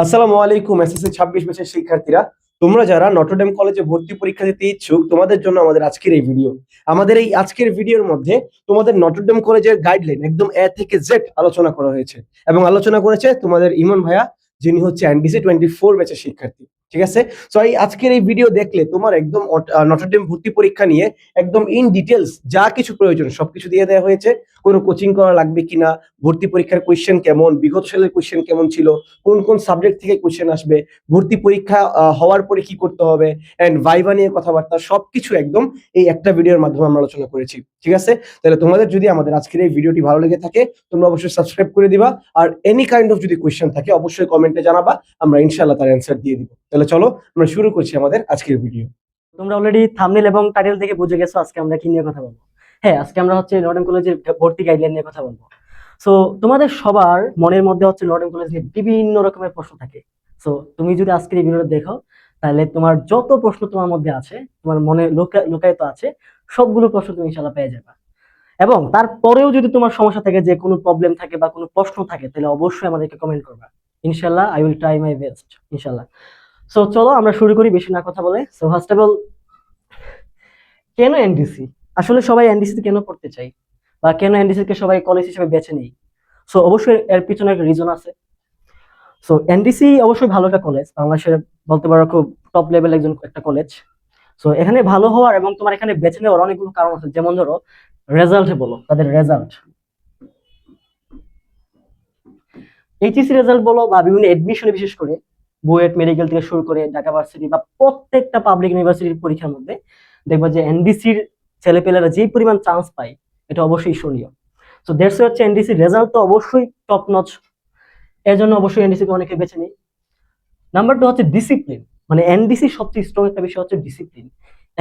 আসসালামু আলাইকুম এসএসসি 26 ব্যাচের শিক্ষার্থীরা, তোমরা যারা নটরডেম কলেজে ভর্তি পরীক্ষা দিতে ইচ্ছুক তোমাদের জন্য আমাদের আজকের এই ভিডিও। আমাদের এই আজকের ভিডিওর মধ্যে তোমাদের নটরডেম কলেজের গাইডলাইন একদম এ থেকে জেড আলোচনা করা হয়েছে এবং আলোচনা করেছে তোমাদের ইমন ভাইয়া, যিনি হচ্ছে এনডিসি 24 ব্যাচের শিক্ষার্থী। ঠিক আছে, সো এই আজকের এই ভিডিও দেখলে তোমার একদম নটরডেম ভর্তি পরীক্ষা নিয়ে একদম ইন ডিটেলস যা কিছু প্রয়োজন সবকিছু দিয়ে দেওয়া হয়েছে। কোনো কোচিং করা লাগবে কিনা, ভর্তি পরীক্ষার কোয়েশ্চেন কেমন, বিগত সালের কোয়েশ্চেন কেমন ছিল, কোন কোন সাবজেক্ট থেকে কোশ্চেন আসবে, ভর্তি পরীক্ষা হওয়ার পরে কি করতে হবে, এন্ড ভাইভা নিয়ে কথাবার্তা সবকিছু একদম এই একটা ভিডিওর মাধ্যমে আমরা আলোচনা করেছি। ঠিক আছে, তাহলে তোমাদের যদি আমাদের আজকের এই ভিডিওটি ভালো লেগে থাকে তোমরা অবশ্যই সাবস্ক্রাইব করে দিবা, আর এনি কাইন্ড অফ যদি কোয়েশ্চেন থাকে অবশ্যই কমেন্টে জানাবা, আমরা ইনশাআল্লাহ তার অ্যান্সার দিয়ে দিব। তাহলে চলো আমরা শুরু করছি আমাদের আজকের ভিডিও। তোমরা অলরেডি থাম্বনেল এবং টাইটেল থেকে বুঝে গেছো আজকে আমরা কি নিয়ে কথা বলবো। হ্যাঁ, আজকে আমরা হচ্ছে নর্ডেন কলেজের ভর্তি গাইডলাইন নিয়ে কথা বলবো। সো তোমাদের সবার মনের মধ্যে হচ্ছে নর্ডেন কলেজ নিয়ে বিভিন্ন রকমের প্রশ্ন থাকে। সো তুমি যদি আজকের এই ভিডিওটা দেখো তাহলে তোমার যত প্রশ্ন তোমার মধ্যে আছে, তোমার মনে লুকায়িত আছে, সবগুলো প্রশ্ন তুমি ইনশাআল্লাহ পেয়ে যাবে। এবং তারপরেও যদি তোমার সমস্যা থাকে, যে কোনো প্রবলেম থাকে বা কোনো প্রশ্ন থাকে, তাহলে অবশ্যই আমাদেরকে কমেন্ট করবা। ইনশাআল্লাহ I will try my best ইনশাআল্লাহ। সো চলো আমরা শুরু করি বেশি না কথা বলে। সো ফার্স্ট অফ অল, কেন এনডিসি? আসলে সবাই এনডিসি কেন পড়তে চাই বা কেন এনডিসি কে সবাই কলেজ হিসেবে বেছে নেই? সো অবশ্যই এর পিছনে একটা রিজন আছে। সো এনডিসি অবশ্যই ভালো একটা কলেজ, বাংলাদেশের বলতে পারো খুব টপ লেভেল একটা কলেজ। সো এখানে ভালো হওয়ার এবং তোমার এখানে বেছে নেওয়ার অনেকগুলো কারণ আছে। যেমন ধরো রেজাল্টে বলো, তাদের রেজাল্ট, এইচএসসি রেজাল্ট বলো বা বিভিন্ন এডমিশনে, বিশেষ করে বুয়েট মেডিকেল থেকে শুরু করে ঢাকা ভার্সিটি বা প্রত্যেকটা পাবলিক ইউনিভার্সিটির পরীক্ষার মধ্যে দেখবা যে এনডিসির ছেলেপেলেরা যেই পরিমাণ চান্স পায়, এটা অবশ্যই ঈর্ষণীয়। সো দ্যাটস হচ্ছে এনডিসির রেজাল্ট তো অবশ্যই টপ নচ, এর জন্য অবশ্যই এনডিসি কে অনেকে বেছে নেই। নাম্বার টু হচ্ছে ডিসিপ্লিন। মানে এনডিসি সবচেয়ে স্ট্রং একটা বিষয় হচ্ছে ডিসিপ্লিন।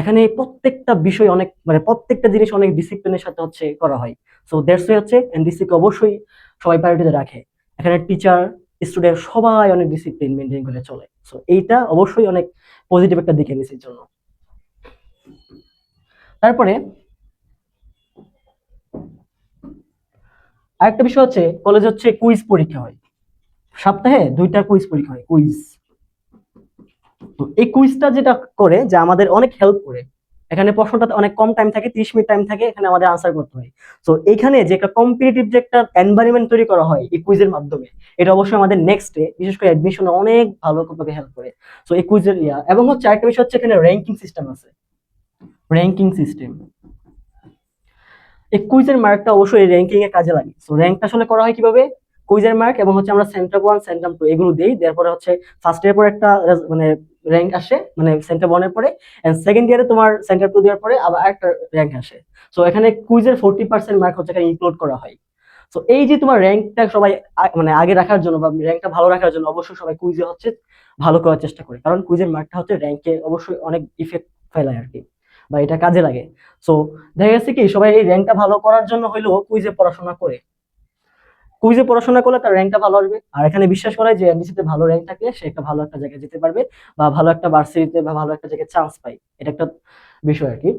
এখানে প্রত্যেকটা বিষয় অনেক, মানে প্রত্যেকটা জিনিস অনেক ডিসিপ্লিনের সাথে হচ্ছে করা হয়। সো দ্যাটস হচ্ছে এনডিসি কে অবশ্যই সবাই প্রায়োরিটিতে রাখে। এখানে টিচার, স্টুডেন্ট সবাই অনেক ডিসিপ্লিন মেনটেন করে চলে। সো এইটা অবশ্যই অনেক পজিটিভ একটা দিক এনডিসির জন্য। তারপরে আরেকটা বিষয় হচ্ছে কলেজ হচ্ছে কুইজ পরীক্ষা হয়, সপ্তাহে 2টা কুইজ পরীক্ষা হয়, কুইজ। তো এই কুইজটা যেটা করে যে আমাদের অনেক হেল্প করে। এখানে প্রশ্নটা অনেক কম টাইম থাকে, 30 মিনিট টাইম থাকে, এখানে আমাদের আনসার করতে হয়। তো এইখানে যে একটা কম্পিটিটিভ যে একটা এনভায়রনমেন্ট তৈরি করা হয় এই কুইজের মাধ্যমে, এটা অবশ্যই আমাদের নেক্সট ডে বিশেষ করে অ্যাডমিশনে অনেক ভালোভাবে হেল্প করে। তো এই কুইজের এবং হচ্ছে আরেকটা বিষয় হচ্ছে এখানে র্যাঙ্কিং সিস্টেম আছে। র্যাঙ্কিং সিস্টেম, এই কুইজের মার্কটা অবশ্যই র্যাঙ্কিং এ কাজে লাগে। সো র্যাঙ্কটা আসলে করা হয় কিভাবে? কুইজের মার্ক এবং হচ্ছে আমরা সেন্টার 1 সেন্টার 2 এগুলো দেই, তারপরে হচ্ছে ফার্স্ট ইয়ার পরে একটা মানে র্যাঙ্ক আসে, মানে সেন্টার 1 এর পরে, এন্ড সেকেন্ড ইয়ারে তোমার সেন্টার 2 দেওয়ার পরে আবার একটা র্যাঙ্ক আসে। সো এখানে কুইজের 40% মার্ক হচ্ছে এখানে ইনক্লুড করা হয়। সো এই যে তোমার র্যাঙ্কটা সবাই মানে আগে রাখার জন্য বা র্যাঙ্কটা ভালো রাখার জন্য অবশ্যই সবাই কুইজে হচ্ছে ভালো করার চেষ্টা করে, কারণ কুইজের মার্কটা হচ্ছে র্যাঙ্কে অবশ্যই অনেক ইফেক্ট ফেলায় আর কি, বা এটা কাজে লাগে। সো দেখা গেছে কি সবাই এই র্যাঙ্কটা ভালো করার জন্য হইলেও কুইজে পড়াশোনা করে। কুইজে পড়াশোনা করলে তার র্যাঙ্কটা ভালো আসবে। আর এখানে বিশ্বাস করা হয় যে এমডিসিতে ভালো র্যাঙ্ক থাকলে সে একটা ভালো একটা জায়গায় যেতে পারবে, বা ভালো একটা ভার্সিটিতে বা ভালো একটা জায়গায় চান্স পাই। এটা একটা বিষয় আর কি।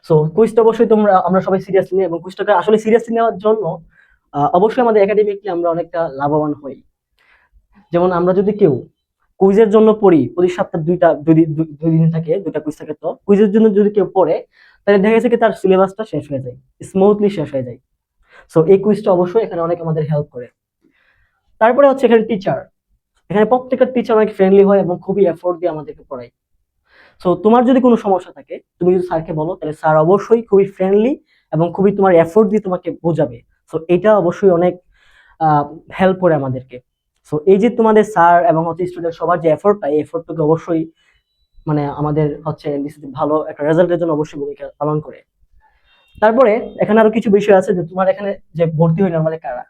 সো কুইজটা অবশ্যই আমরা সবাই সিরিয়াসলি নিই, এবং কুইজটাকে আসলে সিরিয়াসলি নেওয়ার জন্য অবশ্যই আমাদের একাডেমিকলি আমরা অনেকটা লাভবান হই। যেমন আমরা যদি কেউ কুইজের জন্য পড়ি, প্রতি সপ্তাহে দুই দিন থাকে, 2টা কুইজ থাকে, তো কুইজের জন্য যদি কেউ পড়ে তাহলে দেখা গেছে কি তার সিলেবাসটা শেষ হয়ে যায়, স্মুথলি শেষ হয়ে যায়। সো এই কুইজটা অবশ্যই এখানে অনেক আমাদের হেল্প করে। তারপরে হচ্ছে এখানে টিচার, এখানে প্রত্যেকটা টিচার অনেক ফ্রেন্ডলি হয় এবং খুবই এফোর্ট দিয়ে আমাদেরকে পড়ায়। সো তোমার যদি কোনো সমস্যা থাকে তুমি যদি স্যারকে বলো, তাহলে স্যার অবশ্যই খুবই ফ্রেন্ডলি এবং খুবই তোমার এফোর্ট দিয়ে তোমাকে বোঝাবে। সো এটা অবশ্যই অনেক হেল্প করে আমাদেরকে। সো এই যে তোমাদের স্যার এবং হচ্ছে স্টুডেন্ট সবার যে এফোর্টটা, এই এফোর্টটাকে অবশ্যই মানে আমাদের হচ্ছে এনডিসিতে ভালো একটা রেজাল্টের জন্য অবশ্যই ভূমিকা পালন করে। তারপরে এখানে আরো কিছু বিষয় আছে যে তোমার এখানে যে ভর্তি হয় নর্মালি কারা।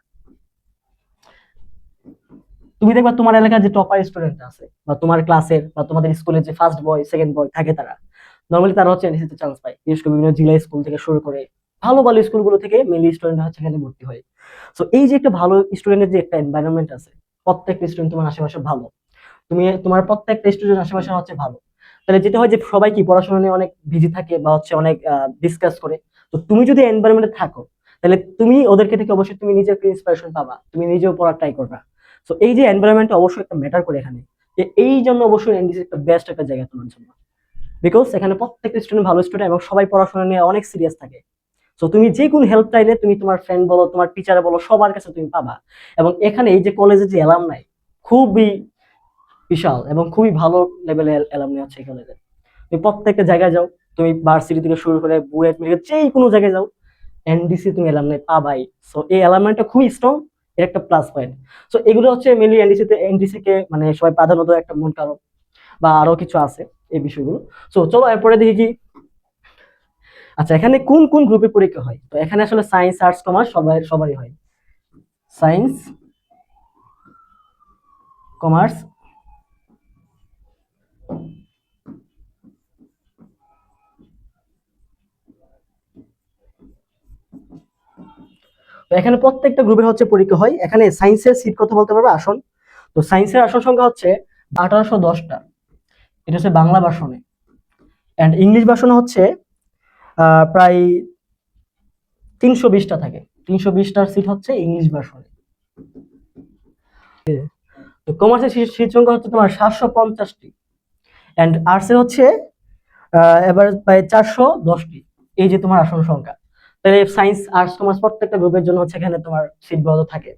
তুমি দেখবা তোমার এলাকার যে টপার স্টুডেন্ট আছে বা তোমার ক্লাসের বা তোমাদের স্কুলের যে ফার্স্ট বয় সেকেন্ড বয় থাকে, তারা নর্মালি তারা হচ্ছে এনডিসিতে চান্স পায়। বিশেষ করে বিভিন্ন জেলা স্কুল থেকে শুরু করে ভালো ভালো স্কুলগুলো থেকে মেনলি স্টুডেন্ট হচ্ছে এখানে ভর্তি হয়। সো এই যে একটা ভালো স্টুডেন্টের যে একটা এনভায়রনমেন্ট আছে, প্রত্যেকটা স্টুডেন্ট তোমার আশেপাশে ভালো, তুমি তোমার প্রত্যেকটা স্টুডেন্ট আশেপাশে হচ্ছে ভালো, তাহলে যেটা হয় যে সবাই কি পড়াশোনা নিয়ে অনেক বিজি থাকে বা হচ্ছে অনেক ডিসকাস করে। তো তুমি যদি এনভায়রনমেন্টে থাকো তাহলে তুমি ওদেরকে থেকে অবশ্যই তুমি নিজের ইন্সপিরেশন পাবা, তুমি নিজেও পড়ার ট্রাই করবা। সো এই যে এনভায়রনমেন্ট অবশ্যই একটা ম্যাটার করে এখানে, এই জন্য অবশ্যই এনডিসি একটা বেস্ট একটা জায়গা তোমার জন্য, বিকজ এখানে প্রত্যেকটা স্টুডেন্ট ভালো স্টুডেন্ট এবং সবাই পড়াশোনা নিয়ে অনেক সিরিয়াস থাকে। সো তুমি যে কোনো হেল্প চাইলে তুমি তোমার ফ্রেন্ড বলো, তোমার টিচার বলো, সবার কাছে তুমি পাবা। এবং এখানে এই যে কলেজে যে অ্যালামনাই খুবই বিশাল এবং খুবই ভালো লেভেলের অ্যালামনাই হচ্ছে এই কলেজে। তুমি প্রত্যেকটা জায়গায় যাও, তুমি ভার্সিটি থেকে শুরু করে বুয়েট মেডিকেল যে কোনো জায়গায় যাও, এনডিসি তুমি অ্যালামনাই পাবাই। সো এই অ্যালামনাইটা খুবই স্ট্রং, এর একটা প্লাস পয়েন্ট। সো এগুলো হচ্ছে মেনলি এনডিসি কে মানে সবাই প্রাধান্য দেওয়ার একটা মূল কারণ, বা আরো কিছু আছে এই বিষয়গুলো। সো চলো এরপরে দেখি কি। আচ্ছা, এখানে কোন কোন গ্রুপে পরীক্ষা হয়? তো এখানে আসলে সায়েন্স, আর্টস, কমার্স সবারই হয়। সায়েন্স, কমার্স, তো এখানে প্রত্যেকটা গ্রুপের হচ্ছে পরীক্ষা হয়। এখানে সায়েন্সের সিট কত বলতে পারবে আসন? তো সায়েন্সের আসন সংখ্যা হচ্ছে 1810টা, এটা হচ্ছে বাংলা ভার্সনে। এন্ড ইংলিশ ভার্সনে হচ্ছে প্রায় 320টা থাকে, 320টার সিট হচ্ছে ইংলিশ ভার্সনে। তো কমার্সের সিট সংখ্যা হচ্ছে তোমার 750টি, এন্ড আর্টসে হচ্ছে এবার প্রায় 410টি। এই যে তোমার আসন সংখ্যা। তাহলে সায়েন্স, আর্টস, কমার্স প্রত্যেকটা গ্রুপের জন্য হচ্ছে এখানে তোমার সিট বরাদ্দ থাকে।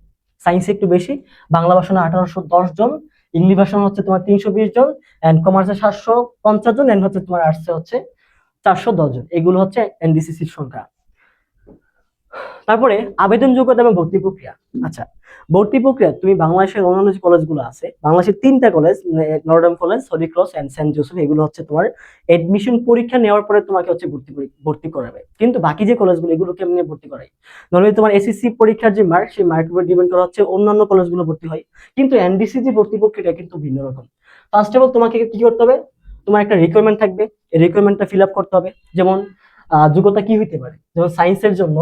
সায়েন্সে একটু বেশি, বাংলা ভার্সনে 1810 জন, ইংলিশ ভার্সন হচ্ছে তোমার 320 জন, এন্ড কমার্সে 750 জন, এন্ড হচ্ছে তোমার আর্টসে হচ্ছে 410 জন। এগুলো হচ্ছে এনডিসি সিট সংখ্যা। তারপরে আবেদন যোগ্যতা এবং ভর্তি প্রক্রিয়া। আচ্ছা, ভর্তি প্রক্রিয়া তুমি বাংলাদেশের অন্যান্য যে কলেজগুলো আছে, বাংলাদেশের 3টা college, Notre Dame college, Holy Cross and Saint Joseph, এগুলো হচ্ছে তোমার এডমিশন পরীক্ষা নেওয়ার পরে তোমাকে হচ্ছে ভর্তি করাবে। কিন্তু বাকি যে কলেজগুলো, এগুলো কেমনে ভর্তি করায়? নর্মালি তোমার এসএসসি পরীক্ষার যে মার্ক, সেই মার্কের উপর ডিপেন্ড করা হচ্ছে অন্যান্য কলেজগুলো ভর্তি হয়। কিন্তু এনডিসি যে ভর্তি প্রক্রিয়াটা কিন্তু ভিন্ন রকম। ফার্স্ট অফ অল তোমাকে কি করতে হবে? তোমার একটা রিকোয়ারমেন্ট থাকবে, এই রিকোয়ারমেন্টটা ফিল আপ করতে হবে। যেমন যোগ্যতা কি হইতে পারে? যেমন সায়েন্সের জন্য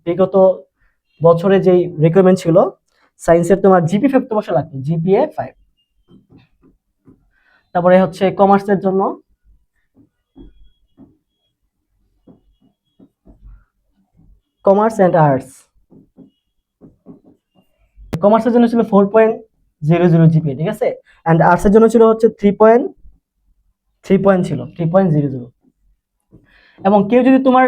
বিগত বছরে যেই রিকোয়ারমেন্ট ছিল, সায়েন্সের তোমার জিপি 5 তোমার লাগবে, জিপিএ 5। তারপরে হচ্ছে কমার্সের জন্য কমার্স এন্ড আর্টস, কমার্সের জন্য ছিল 4.00 জিপিএ, ঠিক আছে। এন্ড আর্টস এর জন্য ছিল হচ্ছে 3.3 ছিল 3.00। এবং কেউ যদি তোমার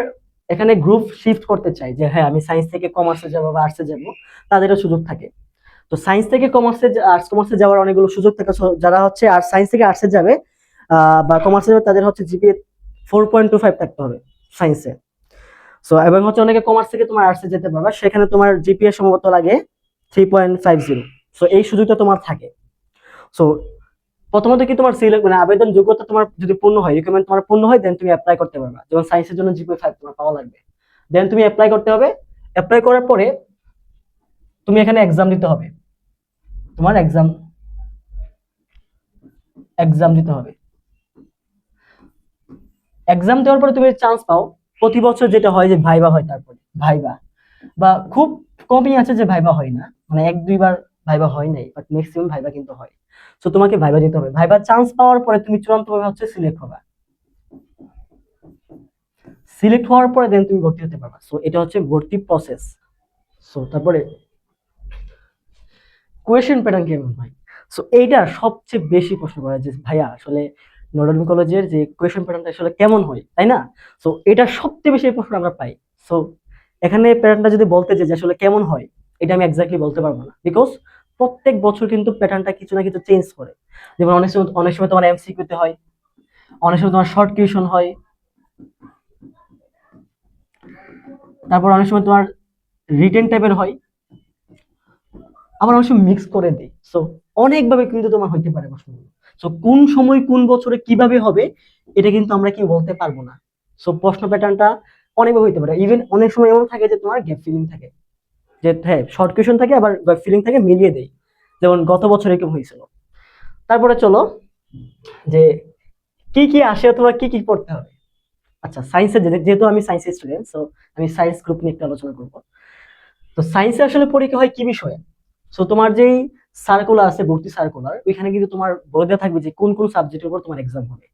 এখানে গ্রুপ শিফট করতে চায়, যে হ্যাঁ আমি সায়েন্স থেকে কমার্সে যাবো বা আর্টসে যাবো, তাদেরও সুযোগ থাকে। তো সায়েন্স থেকে কমার্সে, আর্টস কমার্সে যাওয়ার অনেকগুলো সুযোগ থাকে। যারা হচ্ছে আর সায়েন্স থেকে আর্টসে যাবে বা কমার্সে যাবে, তাদের হচ্ছে জিপিএ 4.25 থাকতে হবে সায়েন্সে। সো এবং হচ্ছে অনেকে কমার্স থেকে তোমার আর্টসে যেতে পারবে, সেখানে তোমার জিপিএ সম্ভবত লাগে 3.50। সো এই সুযোগটা তোমার থাকে। সো প্রথমত কি তোমার সিলেক্ট মানে আবেদন যোগ্যতা তোমার যদি পূর্ণ হয়, রিকোয়ারমেন্ট তোমার পূর্ণ হয়, দেন তুমি অ্যাপ্লাই করতে পারবে। যেমন সায়েন্সের জন্য জিপিএ 5 তোমার পাওয়া লাগবে, দেন তুমি অ্যাপ্লাই করতে হবে। অ্যাপ্লাই করার পরে তুমি এখানে এক্সাম দিতে হবে, তোমার এক্সাম এক্সাম দিতে হবে। এক্সাম দেওয়ার পরে তুমি চান্স পাও। প্রতি বছর যেটা হয় যে ভাইবা হয়, তারপরে ভাইবা, বা খুব কমই আছে যে ভাইবা হয় না, মানে 1-2 বার ভাইবা হয় নাই, বাট ম্যাক্সিমাম ভাইবা কিন্তু হয়। সো তোমাকে ভাইবা দিতে হবে। ভাইবা চান্স পাওয়ার পরে তুমি চূড়ান্তভাবে হচ্ছে সিলেক্ট হবে। সিলেক্ট হওয়ার পরে দেন তুমি ভর্তি হতে পারবা। সো এটা হচ্ছে ভর্তি প্রসেস। সো তারপরে কোয়েশ্চেন প্যাটার্ন কেমন হয়? সো এইটা সবচেয়ে বেশি প্রশ্ন করা হয় যে ভাইয়া আসলে নর্ডার্ন কলেজের যে কোয়েশ্চেন প্যাটার্নটা আসলে কেমন হয়, তাই না? সো এটা সবচেয়ে বেশি প্রশ্ন আমরা পাই। সো এখানে প্যাটার্নটা যদি বলতে যে আসলে কেমন হয়, এটা আমি এক্স্যাক্টলি বলতে পারবো না, বিকজ প্রত্যেক বছর কিন্তু প্যাটার্নটা কিছু না কিছু চেঞ্জ করে। যেমন অনেক সময় তোমার এমসিকিউতে হয়, অনেক সময় তোমার শর্ট কুয়েশন হয়, তারপর অনেক সময় তোমার রিটেন টাইপের হয়, আবার অনেক সময় মিক্স করে দেয়। সো অনেকভাবে কিন্তু তোমার হইতে পারে প্রশ্নগুলো। সো কোন সময় কোন বছরে কিভাবে হবে, এটা কিন্তু আমরা কি বলতে পারবো না। সো প্রশ্ন প্যাটার্নটা অনেকভাবে হইতে পারে। ইভেন অনেক সময় এমন থাকে যে তোমার গ্যাপ ফিলিং থাকে, যে হ্যাঁ শর্ট কোয়েশন থাকে আবার গ্যাপ ফিলিং থাকে, মিলিয়ে দেয়। যেমন গত বছর এরকম হয়েছিল। তারপরে চলো যে কি কি আসে, তোমার কি কি পড়তে হবে। আচ্ছা, সায়েন্সের যেহেতু আমি সায়েন্সের স্টুডেন্ট, সো আমি সায়েন্স গ্রুপ নিয়ে একটু আলোচনা করবো। তো সায়েন্সে আসলে পরীক্ষা হয় কি বিষয়ে? সো তোমার যেই সার্কুলার আছে, ভর্তি সার্কুলার, ওইখানে কিন্তু তোমার বলে দেওয়া থাকবে যে কোন কোন সাবজেক্টের উপর তোমার এক্সাম হবে।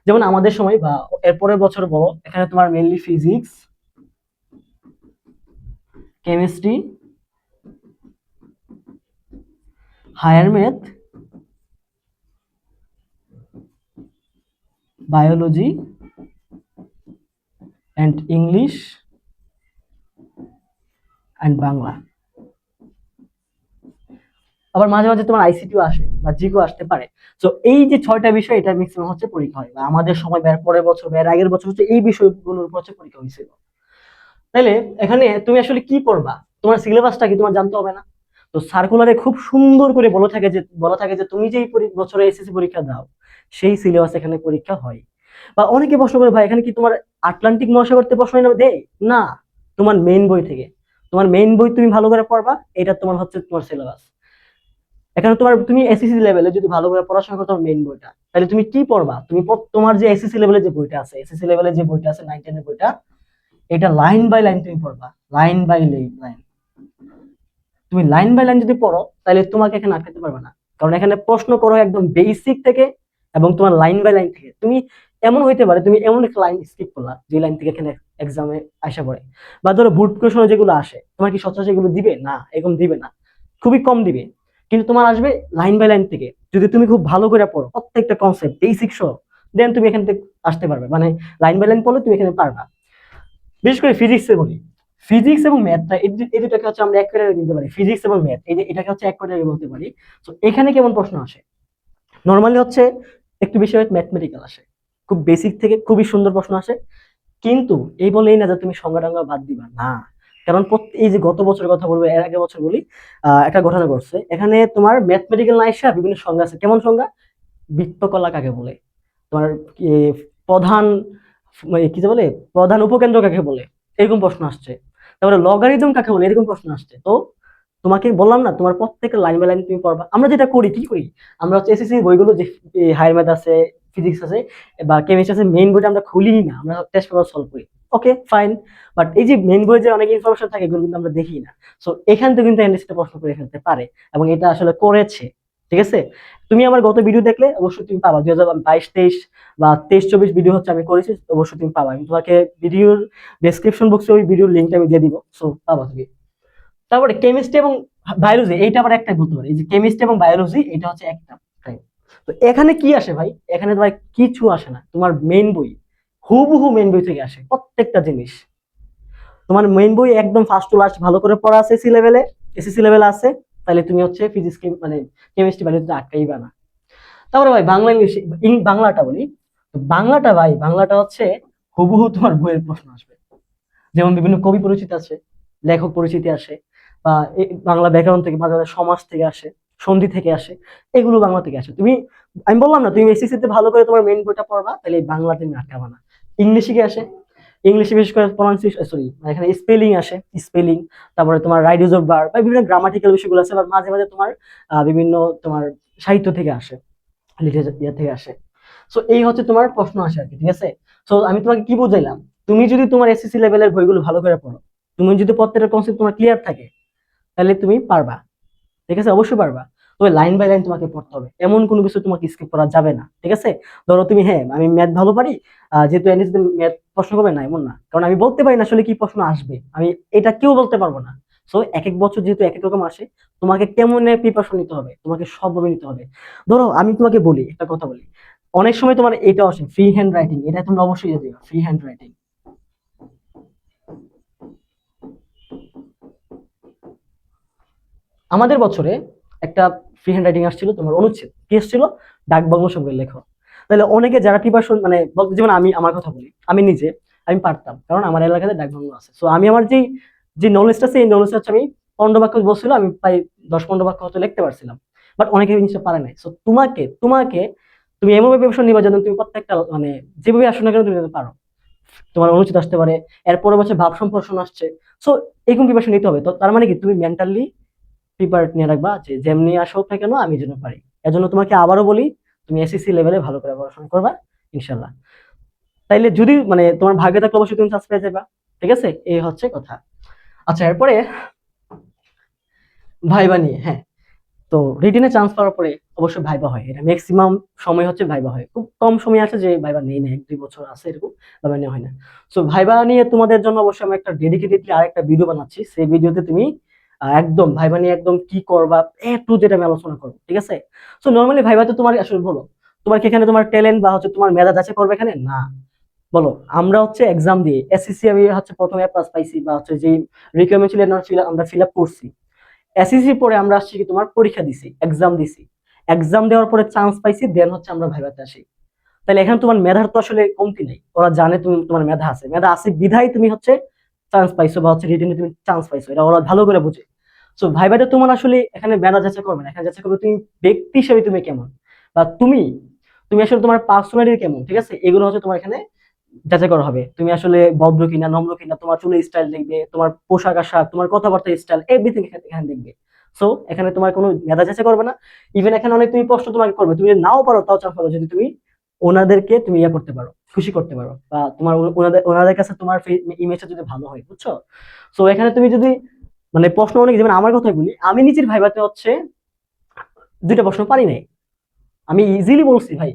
যেমন আমাদের সময় বা এর পরের বছর বলো, এখানে তোমার mainly physics, chemistry, higher math, biology and English and Bangla. আবার মাঝে মাঝে তোমার আইসিটিও আসে বা জিকো আসতে পারে। তো এই যে 6টা বিষয়, এটা ম্যাক্সিমাম হচ্ছে পরীক্ষা হয়, বা আমাদের সময় বের পরের বছর বের আগের বছর হচ্ছে এই বিষয়গুলোর উপর হচ্ছে পরীক্ষা হয়েছিল। তাইলে এখানে তুমি আসলে কি পড়বা, তোমার সিলেবাসটা কি তোমার জানতে হবে না? তো সার্কুলারে খুব সুন্দর করে বলা থাকে যে তুমি যেই বছরে এসএসসি পরীক্ষা দাও সেই সিলেবাস এখানে পরীক্ষা হয়। বা অনেকে প্রশ্ন করে, ভাই এখানে কি তোমার আটলান্টিক মহাসাগর থেকে প্রশ্ন দেয়? না, তোমার মেইন বই থেকে। তোমার মেইন বই তুমি ভালো করে পড়বা, এটা তোমার হচ্ছে তোমার সিলেবাস। এখানে তুমি এসএসসি লেভেলে যদি ভালো করে পড়াশোনা করো তোমার মেইন বইটা, তাহলে তুমি কি পড়বা? তোমার যে এসএসসি লেভেলে যে বইটা আছে, এসএসসি লেভেলে যে বইটা আছে 9 10 এর বইটা, এটা লাইন বাই লাইন তুমি পড়বা, লাইন বাই লাইন। তুমি লাইন বাই লাইন যদি পড়ো তাহলে তোমাকে এখানে আটকাতে পারবে না, কারণ এখানে প্রশ্ন করো একদম বেসিক থেকে এবং তোমার লাইন বাই লাইন থেকে। তুমি এমন হইতে পারে তুমি এমন একটা লাইন স্কিপ করলা যে লাইন থেকে এখানে এক্সামে আসা পড়ে, বা ধরো বুট কোশ্চেন যেগুলো আসে তোমার কি সচরাচর এগুলো দিবে না, এরকম দিবে না, খুবই কম দিবে। কিন্তু তোমার আসবে লাইন বাই লাইন থেকে, যদি তুমি খুব ভালো করে পড়ো প্রত্যেকটা কনসেপ্ট বেসিক সহ, দেন তুমি এখান থেকে আসতে পারবে, মানে লাইন বাই লাইন পড়লে তুমি এখানে পারবা। বিশেষ করে ফিজিক্সে বলি, ফিজিক্স এবং ম্যাথটা এই দুটাকে হচ্ছে আমরা এক ক্যাটাগরি দিতে পারি, ফিজিক্স এবং ম্যাথ এই যে এটাকে হচ্ছে এক ক্যাটাগরি বলতে পারি। তো এখানে কেমন প্রশ্ন আসে, নর্মালি হচ্ছে একটু বেশি ম্যাথমেটিক্যাল আসে, খুব বেসিক থেকে খুবই সুন্দর প্রশ্ন আসে। কিন্তু এই বলেই না যে তুমি সংজ্ঞা টঙ্গা বাদ দিবা না, কারণ এই যে গত বছরের কথা বলবো, এর আগের বছর বলি, একটা ঘটনা ঘটছে। এখানে তোমার ম্যাথমেটিক্যাল না এসে বিভিন্ন সংজ্ঞা আছে। কেমন সংজ্ঞা? বৃত্তকলা কাকে বলে, তোমার কি প্রধান, কি যে বলে প্রধান উপকেন্দ্র কাকে বলে, এরকম প্রশ্ন আসছে। তারপরে লগারিদম কাকে বলে, এরকম প্রশ্ন আসছে। তো তোমাকে বললাম না, তোমার প্রত্যেকটা লাইন বাই লাইন তুমি পড়বা। আমরা যেটা করি কি করি, আমরা হচ্ছে এসএসসি বইগুলো যে হায়ার ম্যাথ আছে, ফিজিক্স আছে বা কেমিস্ট্রি আছে, মেইন বইটা আমরা খুলি না, আমরা টেস্ট পেপার সলভ করি। ওকে ফাইন, বাট এই যে মেইন বইয়ে যে অনেক ইনফরমেশন থাকে এগুলো কিন্তু আমরা দেখি না। সো এখান থেকে কিন্তু এনএসসি প্রশ্ন করে ফেলতে পারে, এবং এটা আসলে করেছে। ঠিক আছে, তুমি আমার গত ভিডিও দেখলে অবশ্যই তুমি পাবা, 2022 23 বা 23 24 ভিডিও হচ্ছে আমি করেছি, অবশ্যই তুমি পাবা। আমি তোমাকে ভিডিওর ডেসক্রিপশন বক্সে ওই ভিডিওর লিঙ্কটা আমি দিয়ে দিব, সো পাবা তুমি। তারপরে কেমিস্ট্রি এবং বায়োলজি, এইটা আবার একটাই বলতে পারি, এই যে কেমিস্ট্রি এবং বায়োলজি এটা হচ্ছে একটা টাইপ। তো এখানে কি আসে ভাই, এখানে ভাই কিছু আসে না, তোমার মেইন বই হুবহু মেইন বই থেকে আসে প্রত্যেকটা জিনিস। তোমার মেইন বই একদম ফার্স্ট টু লাস্ট ভালো করে পড়া আছে, এসএসসি লেভেলে আছে, তাহলে তুমি হচ্ছে ফিজিক্স মানে কেমিস্ট্রি বায়োলজিতে আটকাইবা না। তারপরে ভাই বাংলা ইংলিশ, বাংলাটা বলি। তো বাংলাটা ভাই, বাংলাটা হচ্ছে হুবহু তোমার বইয়ের প্রশ্ন আসবে। যেমন বিভিন্ন কবি পরিচিতি আছে, লেখক পরিচিতি আসে, বা বাংলা ব্যাকরণ থেকে, মাঝে মাঝে সমাজ থেকে আসে, সন্ধি থেকে আসে, এগুলো বাংলা থেকে আসে। আমি বললাম না, তুমি এসএসসি তে ভালো করে তোমার মেইন বইটা পড়বা, তাহলে এই বাংলা তুমি আটকাবা না। ইংলিশে কি আসে, ইংলিশে বিশেষ করে প্রনাউন্সিয়েশন, সরি এখানে স্পেলিং আসে, স্পেলিং, তারপরে তোমার রাইট অফ ভার্ব বা বিভিন্ন গ্রামাটিক্যাল বিষয়গুলো আছে, বা মাঝে মাঝে তোমার বিভিন্ন তোমার সাহিত্য থেকে আসে, লিটারেচার ইয়ে থেকে আসে। সো এই হচ্ছে তোমার প্রশ্ন আসে আর কি, ঠিক আছে। সো আমি তোমাকে কি বুঝাইলাম, তুমি যদি তোমার এসএসসি লেভেলের বইগুলো ভালো করে পড়ো, তুমি যদি প্রত্যেকটা কনসেপ্ট তোমার ক্লিয়ার থাকে, তাহলে তুমি পারবা, ঠিক আছে, অবশ্যই পারবা। তবে লাইন বাই লাইন তোমাকে পড়তে হবে, এমন কোনো কিছু তোমাকে স্কিপ করা যাবে না, ঠিক আছে। ধরো তুমি, হ্যাঁ আমি ম্যাথ ভালো পারি, যেহেতু এনএসসি ম্যাথ প্রশ্ন করবে না, এমন না, কারণ আমি বলতে পারি না আসলে কি প্রশ্ন আসবে, আমি এটা কেউ বলতে পারবো না। সো এক এক বছর যেহেতু এক এক রকম আসে, তোমাকে কেমন প্রিপারেশন নিতে হবে, তোমাকে সবভাবে নিতে হবে। ধরো আমি তোমাকে বলি একটা কথা বলি, অনেক সময় তোমার এটা আসে ফ্রি হ্যান্ড রাইটিং, এটা তুমি অবশ্যই দিয়ে দিবা, ফ্রি হ্যান্ড রাইটিং। আমাদের বছরে একটা ফ্রি হ্যান্ড রাইটিং আসছিল, তোমার অনুচ্ছেদ কি আসছিল, ডাকবাংলো শব্দের লেখো। তাহলে অনেকে যারা প্রিপারেশন মানে বলতে, যেমন আমি আমার কথা বলি, আমি নিজে আমি পারতাম, কারণ আমার এলাকাতে ডাকবাংলো আছে। সো আমি আমার যে যে নলেজটা আছে, এই নলেজটা হচ্ছে আমি 15 বাক্য বলছিল, আমি প্রায় 10 15 বাক্য হয়তো লিখতে পারছিলাম, বাট অনেকে এই জিনিসটা পারে নাই। সো তোমাকে তোমাকে তুমি এমনভাবে প্রিপারেশন নিবা যেন তুমি প্রত্যেকটা মানে যেভাবে আসো না কেন তুমি যেন পারো। তোমার অনুচিত আসতে পারে, এর পরের বছর ভাব সম্প্রসারণ আসছে। সো এরকম প্রিপারেশন নিতে হবে। তো তার মানে কি, তুমি মেন্টালি প্রিপারেট নিয়ে রাখবা যে যেমনি আসো না কেন আমি যেন পারি। এজন্য তোমাকে আবারও বলি, তুমি এসএসসি লেভেলে ভালো করে পড়াশোনা করবা, ইনশাল্লাহ। তাইলে যদি মানে তোমার ভাগ্যে থাকলে অবশ্যই তুমি চান্স পেয়ে যাবা, ঠিক আছে, এই হচ্ছে কথা। আচ্ছা, এরপরে ভাইবা নিয়ে, হ্যাঁ, তো রিটেনে চান্স পাওয়ার পরে অবশ্যই ভাইবা হয়, এটা ম্যাক্সিমাম সময় হচ্ছে ভাইবা হয়, খুব কম সময় আছে যে ভাইবা নেই না, 1 2 বছর আছে এরকম ভাইবা নেওয়া হয় না। সো ভাইবা নিয়ে তোমাদের জন্য অবশ্যই আমি একটা ডেডিকেটেডলি আরেকটা ভিডিও বানাচ্ছি, সেই ভিডিওতে তুমি একদম ভাইবা নিয়ে একদম কি করবা একটু যেটা আমি আলোচনা করবো, ঠিক আছে? সো নর্মালি ভাইবাতে তোমার আসলে বলো, তোমার কি এখানে তোমার ট্যালেন্ট বা হচ্ছে তোমার মেধা যাচাই করবে এখানে? না। বলো, আমরা হচ্ছে এক্সাম দিয়ে এসএসসি আমি হচ্ছে প্রথমে প্লাস পাইছি, বা হচ্ছে যে রিকোয়ারমেন্ট ছিল আমরা ফিল আপ করছি। এসএসসি পরে আমরা আসছি কি তোমার পরীক্ষা দিছি, এক্সাম দিছি, এক্সাম দেওয়ার পরে চান্স পাইছি, দেন হচ্ছে আমরা ভাইভাতে আসি। তাহলে এখানে তোমার মেধার তো আসলে কমতি নেই, ওরা জানে তুমি তোমার মেধা আছে বিধায় তুমি হচ্ছে চান্স পাইছো, বা হচ্ছে রিটেনে তুমি চান্স পাইছো, এটা ওরা ভালো করে বুঝে। সো ভাইভাতে তোমার আসলে এখানে মেধা যাচাই করবে না, এখানে যাচাই করবে তুমি ব্যক্তি হিসেবে তুমি কেমন, বা তুমি তুমি আসলে তোমার পার্সোনালিটি কেমন, ঠিক আছে? এগুলো হচ্ছে তোমার এখানে যাচাই করা হবে। তুমি আসলে ভদ্র কিনা, নম্র কিনা, তোমার চুলের স্টাইল দেখবে, তোমার পোশাক আশাক, তোমার কথাবার্তা স্টাইল, এভরিথিং এখানে দেখবে। সো এখানে তোমার কোনো মেধা যাচাই করবে না। ইভেন এখানে অনেক তুমি প্রশ্ন তোমাকে করবে, তুমি যদি নাও পারো তাও চান্স পাবে, যদি তুমি ওনাদেরকে তুমি ইয়ে করতে পারো, খুশি করতে পারো, বা তোমার ওনাদের ওনাদের কাছে তোমার ইমেজটা যদি ভালো হয়, বুঝছো? সো এখানে তুমি যদি মানে প্রশ্ন অনেক, যেমন আমার কথাই বলি, আমি নিজের ভাইভাতে হচ্ছে 2টা প্রশ্ন পারি নাই, আমি ইজিলি বলছি ভাই,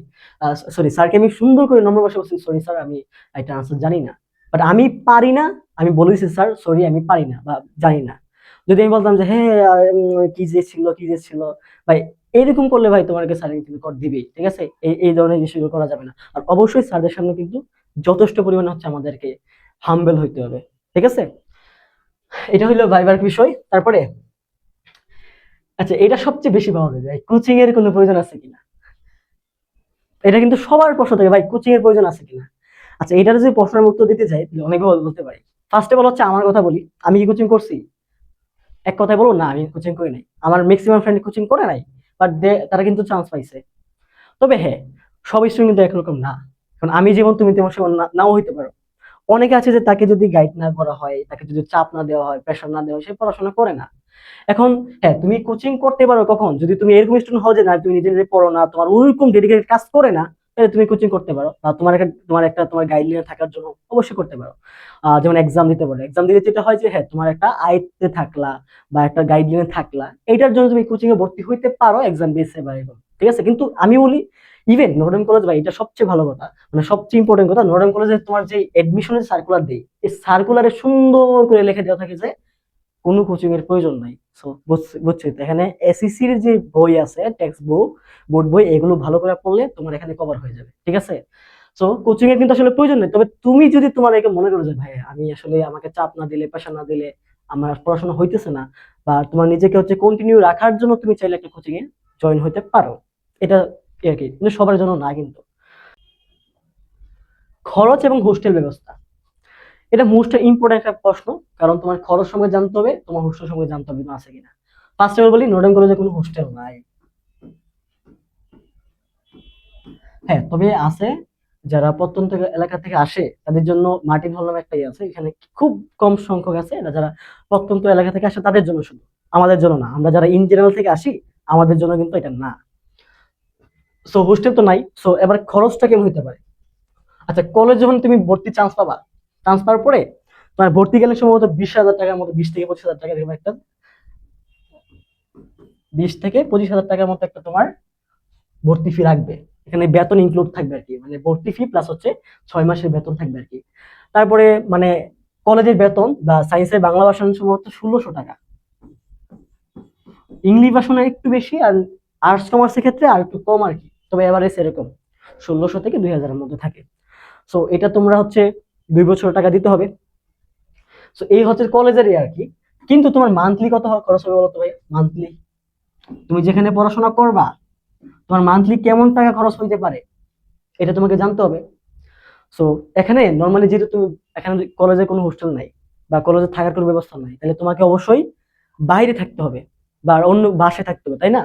সরি স্যারকে আমি সুন্দর করে নম্র ভাষায় বলছি, সরি স্যার আমি এটা আনসার জানি না, বাট আমি পারি না, আমি বলেছি স্যার সরি আমি পারি না বা জানি না। যদি আমি বলতাম যে হ্যাঁ কি যে ছিল ভাই, এরকম করলে ভাই তোমাকে স্যার কিন্তু কর দিবেই, ঠিক আছে? এই ধরনের বিষয়গুলো করা যাবে না। আর অবশ্যই স্যারদের সামনে কিন্তু যথেষ্ট পরিমাণে হচ্ছে আমাদেরকে হাম্বেল হইতে হবে, ঠিক আছে? এটা হইলো ভাইবার বিষয়। তারপরে আচ্ছা, এটা সবচেয়ে বেশি পাওয়া যায়, কোচিং এর কোনো প্রয়োজন আছে কিনা, এটা কিন্তু সবার প্রশ্ন থাকে ভাই, কোচিং এর প্রয়োজন আছে কিনা। আচ্ছা, এটার যদি প্রশ্নের উত্তর দিতে চাই তাহলে অনেকভাবে বলতে পারি। ফার্স্ট অফ অল হচ্ছে আমার কথা বলি, আমি কি কোচিং করছি? এক কথায় বলবো না, আমি কোচিং করি নাই। আমার ম্যাক্সিমাম ফ্রেন্ড কোচিং করে নাই, বাট তারা কিন্তু চান্স পাইছে। তবে হ্যাঁ, সব স্টুডেন্ট কিন্তু একরকম না। কারণ আমি যেমন তুমি তেমন সেমন নাও হইতে পারো। অনেকে আছে যে তাকে যদি গাইড না করা হয়, তাকে যদি চাপ না দেওয়া হয়, প্রেশার না দেওয়া হয়, সে পড়াশোনা করে না। এখন হ্যাঁ, তুমি কোচিং করতে পারো কখন, যদি তুমি এরকম স্টুডেন্ট হও যে না তুমি নিজে নিজে পড়ো না, তোমার ওইরকম ডেডিকেটেড কাজ করে না, তাহলে তুমি কোচিং করতে পারো, বা তোমার গাইডলাইন থাকার জন্য অবশ্যই করতে পারো। যেমন এক্সাম দিতে পারো, এক্সাম দিতে যেটা হয় যে হ্যাঁ, তোমার একটা আয়ত্তে থাকলা বা একটা গাইডলাইনে থাকলা, এইটার জন্য তুমি কোচিং এ ভর্তি হইতে পারো এক্সাম বেসে বা এরকম, ঠিক আছে? কিন্তু আমি বলি ইভেন নর্ডেন কলেজ, ভাই এটা সবচেয়ে ভালো কথা, মানে সবচেয়ে ইম্পর্টেন্ট কথা, নর্ডেন কলেজে তোমার যে এডমিশনের সার্কুলার দেয়, এই সার্কুলারে সুন্দর করে লিখে দেওয়া থাকে যে কোনো কোচিং এর প্রয়োজন নাই। সো বুঝছি তো, এখানে এসএসসির যে বই আছে, টেক্সট বুক, বোর্ড বই, এগুলো ভালো করে পড়লে তোমার এখানে কভার হয়ে যাবে, ঠিক আছে? সো কোচিং এর কিন্তু আসলে প্রয়োজন নেই। তবে তুমি যদি তোমার একে মনে করো যে ভাই আমি আসলে আমাকে চাপ না দিলে, প্রেশার না দিলে আমার পড়াশোনা হইতেছে না, বা তোমার নিজেকে হচ্ছে কন্টিনিউ রাখার জন্য তুমি চাইলে একটা কোচিং এ জয়েন হতে পারো। এটা কি আর কি, কিন্তু সবার জন্য না কিন্তু। খরচ এবং হোস্টেল ব্যবস্থা, এটা মোস্ট ইম্পর্টেন্ট একটা প্রশ্ন। কারণ তোমার খরচ সঙ্গে জানতে হবে, তোমার হোস্টেল সঙ্গে জানতে হবে আছে কিনা। ফার্স্ট অফ অল বলি, নর্ডেন কলেজে কোনো হোস্টেল নাই। হ্যাঁ, তবে আছে, যারা প্রত্যন্ত এলাকা থেকে আসে তাদের জন্য মার্টিন হল নামে একটা ইয়ে আছে, এখানে খুব কম সংখ্যক আছে, এরা যারা প্রত্যন্ত এলাকা থেকে আসে তাদের জন্য শুধু, আমাদের জন্য না। আমরা যারা ইন জেনারেল থেকে আসি, আমাদের জন্য কিন্তু এটা না। সো হোস্টেল তো নাই, সো এবার খরচটা কেমন হতে পারে? আচ্ছা, কলেজ যখন তুমি ভর্তি চান্স পাবা, চান্স পাওয়ার পরে তোমার ভর্তি গেলে সম্ভবত 20,000 টাকার মতো, 20 থেকে 25,000 টাকা এরকম একটা, 20 থেকে 25,000 টাকার মতো একটা তোমার ভর্তি ফি লাগবে। এখানে বেতন ইনক্লুড থাকবে আর কি, মানে ভর্তি ফি প্লাস হচ্ছে 6 মাসের বেতন থাকবে আর কি। তারপরে মানে কলেজের বেতন বা সায়েন্সের বাংলা ভাষণ সম্ভবত 1600 টাকা, ইংলিশ ভাষণে একটু বেশি, আর আর্টস কমার্সের ক্ষেত্রে আর একটু কম আর কি। তবে এভারেজ এরকম 1600 থেকে 2000-এর মধ্যে থাকে। সো এটা তোমরা হচ্ছে 2 বছর টাকা দিতে হবে। সো এই হচ্ছে কলেজেরই আর কি। কিন্তু তোমার মান্থলি কত খরচ হবে বলো তো ভাই? মান্থলি তুমি যেখানে পড়াশোনা করবা, তোমার মান্থলি কেমন টাকা খরচ হইতে পারে, এটা তোমাকে জানতে হবে। সো এখানে নর্মালি যেহেতু তুমি, এখানে কলেজে কোনো হোস্টেল নাই বা কলেজে থাকার কোনো ব্যবস্থা নাই, তাহলে তোমাকে অবশ্যই বাইরে থাকতে হবে বা অন্য বাসায় থাকতে হবে, তাই না?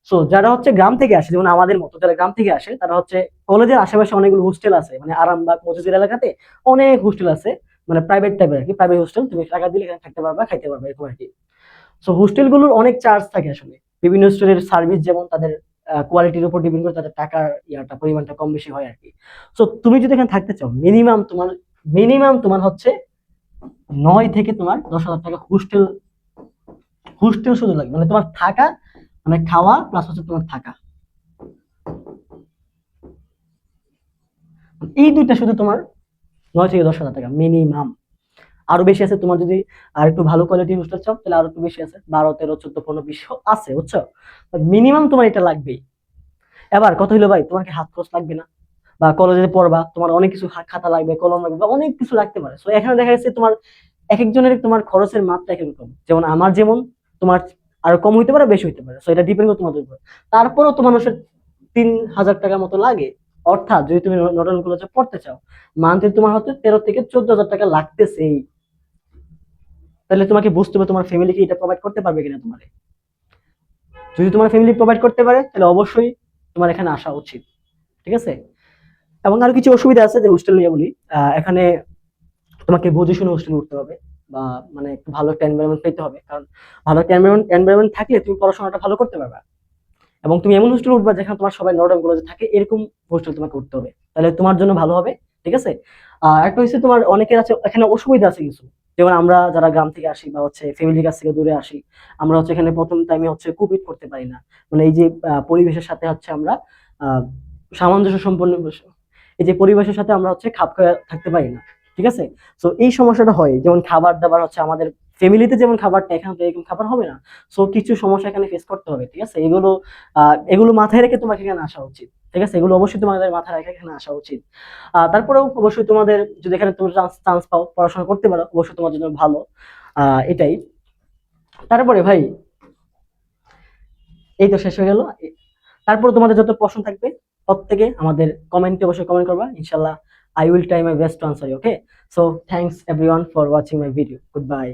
সো যারা হচ্ছে গ্রাম থেকে আসে, যেমন আমাদের মতো যারা গ্রাম থেকে আসে, তারা হচ্ছে কলেজের আশেপাশে অনেকগুলো হোস্টেল আছে, মানে আরামবাগ মতিঝিল এলাকাতে অনেক হোস্টেল আছে, মানে প্রাইভেট টাইপের আর কি, প্রাইভেট হোস্টেল, তুমি টাকা দিলে এখানে থাকতে পারবা, খাইতে পারবা, এরকম আর কি। সো হোস্টেলগুলোর অনেক চার্জ থাকে আসলে, বিভিন্ন হোস্টেলের সার্ভিস যেমন তাদের কোয়ালিটির উপর ডিপেন্ড করে তাদের টাকার পরিমাণটা কম বেশি হয় আর কি। সো তুমি যদি এখানে থাকতে চাও, মিনিমাম তোমার হচ্ছে 9 থেকে 10,000 টাকা হোস্টেল, হোস্টেল শুধু লাগবে, মানে তোমার থাকা, মানে খাওয়া প্লাস হচ্ছে তোমার থাকা, এই দুইটা শুধু তোমার 9 থেকে 10,000 টাকা মিনিমাম। আরো বেশি আছে, তোমার যদি আর একটু ভালো কোয়ালিটির হোস্টেল চাও তাহলে আরো একটু বেশি আছে, 12, 13, 14, 15, 20 আছে, বুঝছো? মিনিমাম তোমার এটা লাগবেই। এবার কথা হলো ভাই, তোমার কি হাত খরচ লাগবে না? বা কলেজে পড়বা, তোমার অনেক কিছু খাতা লাগবে, কলম লাগবে, বা অনেক কিছু লাগতে পারে। সো এখানে দেখা যাচ্ছে তোমার এক একজনের তোমার খরচের মাত্রা এক এক রকম, যেমন আমার যেমন, তোমার আরো কম হইতে পারে, বেশি হইতে পারে। সো এটা ডিপেন্ড করে তোমাদের উপর। তারপরেও তো মানুষের 3,000 টাকার মতো লাগে। অর্থাৎ যদি তুমি নটন কলেজে পড়তে চাও, মান্থলি তোমার হতে 13 থেকে 14 হাজার টাকা লাগতেছেই। তাহলে তোমাকে বুঝতে হবে তোমার ফ্যামিলিকে এটা প্রোভাইড করতে পারবে কিনা তোমার। যদি তোমার ফ্যামিলি প্রোভাইড করতে পারে তাহলে অবশ্যই তোমার এখানে আসা উচিত, ঠিক আছে? এবং আরো কিছু অসুবিধা আছে যে হোস্টেল নিয়ে বলি। এখানে তোমাকে বুঝে শুনে হোস্টেলে উঠতে হবে, বা মানে একটু ভালো একটা এনভায়রনমেন্ট পেতে হবে, কারণ ভালো একটা এনভায়রনমেন্ট থাকলে তুমি পড়াশোনাটা ভালো করতে পারবে। এবং তুমি এমন হোস্টেলে উঠবা যেখানে তোমার সবাই নর্ডান কলেজে থাকে, এরকম হোস্টেল তোমাকে উঠতে হবে, তাহলে তোমার জন্য ভালো হবে, ঠিক আছে? একটা হচ্ছে তোমার অনেকের আছে এখানে অসুবিধা আছে কিছু, যেমন আমরা যারা গ্রাম থেকে আসি বা হচ্ছে ফ্যামিলির কাছ থেকে দূরে আসি, আমরা হচ্ছে এখানে প্রথম টাইমে হচ্ছে কোভিড করতে পারি না। মানে এই যে পরিবেশের সাথে হচ্ছে আমরা আহ সামঞ্জস্য সম্পন্ন, এই যে পরিবেশের সাথে আমরা হচ্ছে খাপ খাওয়া থাকতে পারি না, ঠিক আছে? তো এই সমস্যাটা হয়, যেমন খাবার দাবার হচ্ছে আমাদের ফ্যামিলিতে যেমন খাবারটা, এখানে তো এরকম খাবার হবে না। সো কিছু সমস্যা এখানে ফেস করতে হবে, ঠিক আছে? এগুলো মাথায় রেখে তোমাকে এখানে আসা উচিত, ঠিক আছে? এগুলো অবশ্যই তোমাদের মাথায় রেখে এখানে আসা উচিত। তারপরেও অবশ্যই তোমাদের যদি এখানে তুমি চান্স পাও, পড়াশোনা করতে পারো, অবশ্যই তোমার জন্য ভালো। এটাই। তারপরে ভাই, এই তো শেষ হয়ে গেল। তারপর তোমাদের যত প্রশ্ন থাকবে প্রত্যেকে আমাদের কমেন্টে অবশ্যই কমেন্ট করবা, ইনশাল্লাহ I will try my best to answer you, okay? So thanks everyone for watching my video, good by.